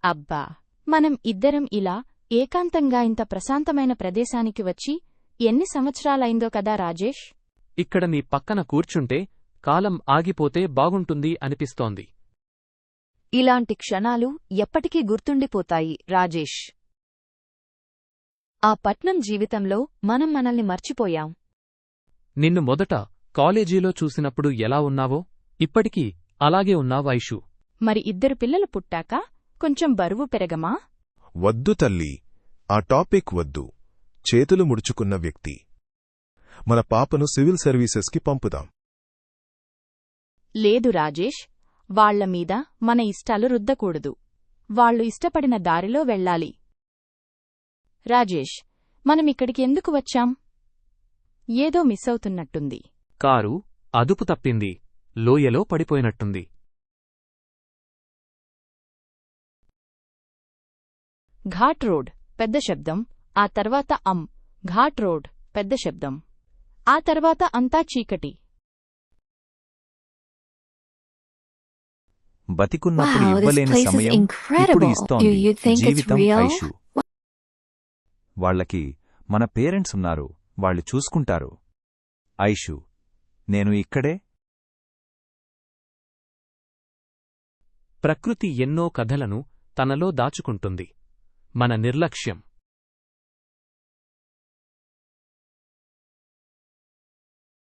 అబ్బా, మనం ఇద్దరం ఇలా ఏకాంతంగా ఇంత ప్రశాంతమైన ప్రదేశానికి వచ్చి ఎన్ని సంవత్సరాలైందో కదా రాజేష్. ఇక్కడ నీ పక్కన కూర్చుంటే కాలం ఆగిపోతే బాగుంటుంది అనిపిస్తోంది. ఇలాంటి క్షణాలు ఎప్పటికీ గుర్తుండిపోతాయి రాజేష్. ఆ పట్నం జీవితంలో మనం మనల్ని మర్చిపోయాం. నిన్ను మొదట కాలేజీలో చూసినప్పుడు ఎలా ఉన్నావో ఇప్పటికీ అలాగే ఉన్నావు ఐషు. మరి ఇద్దరు పిల్లలు పుట్టాక కొంచెం బరువు పెరగమా? వద్దు తల్లీ, ఆ టాపిక్ వద్దు. చేతులు ముడుచుకున్న వ్యక్తి. మన పాపను సివిల్ సర్వీసెస్కి పంపుదాం. లేదు రాజేష్, వాళ్లమీద మన ఇష్టాలు రుద్దకూడదు. వాళ్లు ఇష్టపడిన దారిలో వెళ్ళాలి. రాజేష్, మనమిక్కడికి ఎందుకు వచ్చాం? ఏదో మిస్ అవుతున్నట్టుంది. కారు అదుపు తప్పింది, లోయలో పడిపోయినట్టుంది. ఘాట్ రోడ్, పెద్ద శబ్దం. ఆ తర్వాత ఘాట్ రోడ్, పెద్ద శబ్దం. ఆ తర్వాత అంతా చీకటి. బతికున్నప్పుడు ఇవ్వలేని సమయం ఇప్పుడు ఇస్తోంది జీవితం ఐషు. వాళ్లకి మన పేరెంట్స్ ఉన్నారు, వాళ్ళు చూసుకుంటారు. ఐషు, నేను ఇక్కడే. ప్రకృతి ఎన్నో కథలను తనలో దాచుకుంటుంది. మన నిర్లక్ష్యం